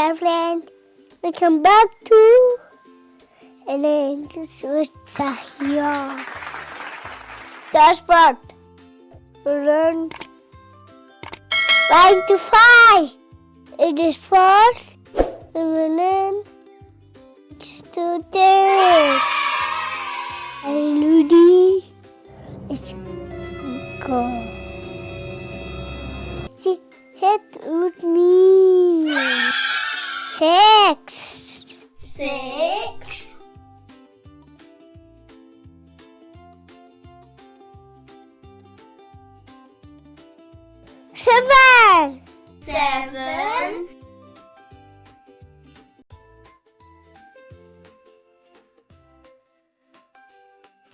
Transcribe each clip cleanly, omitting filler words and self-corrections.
dear friend. Welcome back to English with Shaheryar. The spot. Run. 1 to 5. It is first. Remaining. 6 to 10. Ludi. Let's go. See, hit with me. 6. 7.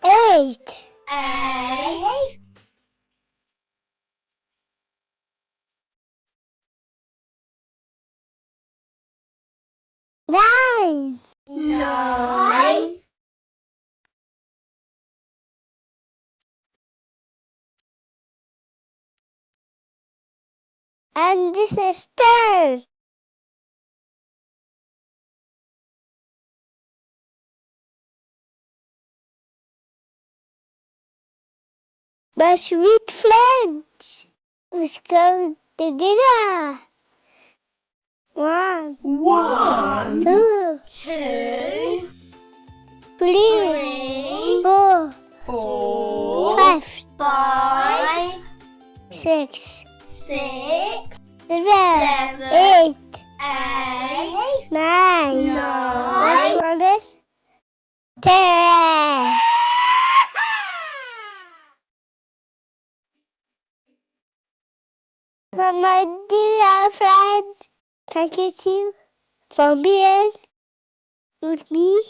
8. 9. And this is 10. My sweet friends, let's come together. 1, 2, 3, 4, 5, 6, 7, 8, 9. Next one is 10. My dear friend, thank you for being with me.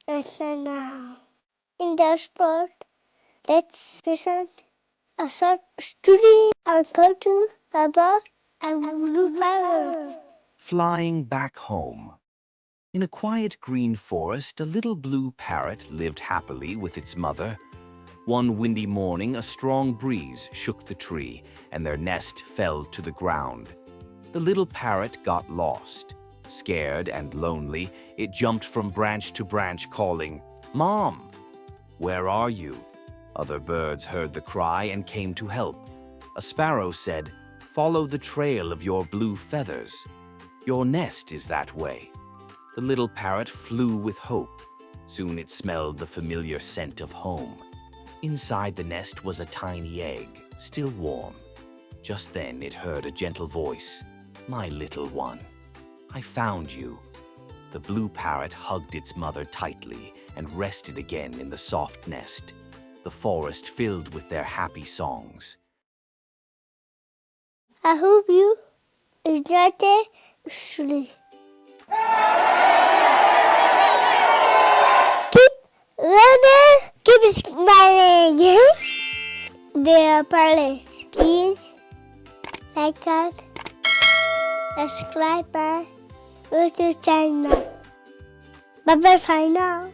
And now, in the sport, let's listen a short story and cartoon about a blue parrot. Flying back home. In a quiet green forest, a little blue parrot lived happily with its mother. One windy morning, a strong breeze shook the tree, and their nest fell to the ground. The little parrot got lost. Scared and lonely, it jumped from branch to branch, calling, "Mom, where are you?" Other birds heard the cry and came to help. A sparrow said, "Follow the trail of your blue feathers. Your nest is that way." The little parrot flew with hope. Soon it smelled the familiar scent of home. Inside the nest was a tiny egg, still warm. Just then it heard a gentle voice, "My little one, I found you." The blue parrot hugged its mother tightly and rested again in the soft nest. The forest filled with their happy songs. I hope you enjoyed the story. Keep running, keep smiling. Dear parents, please like and subscribe my YouTube channel. Bye bye for now.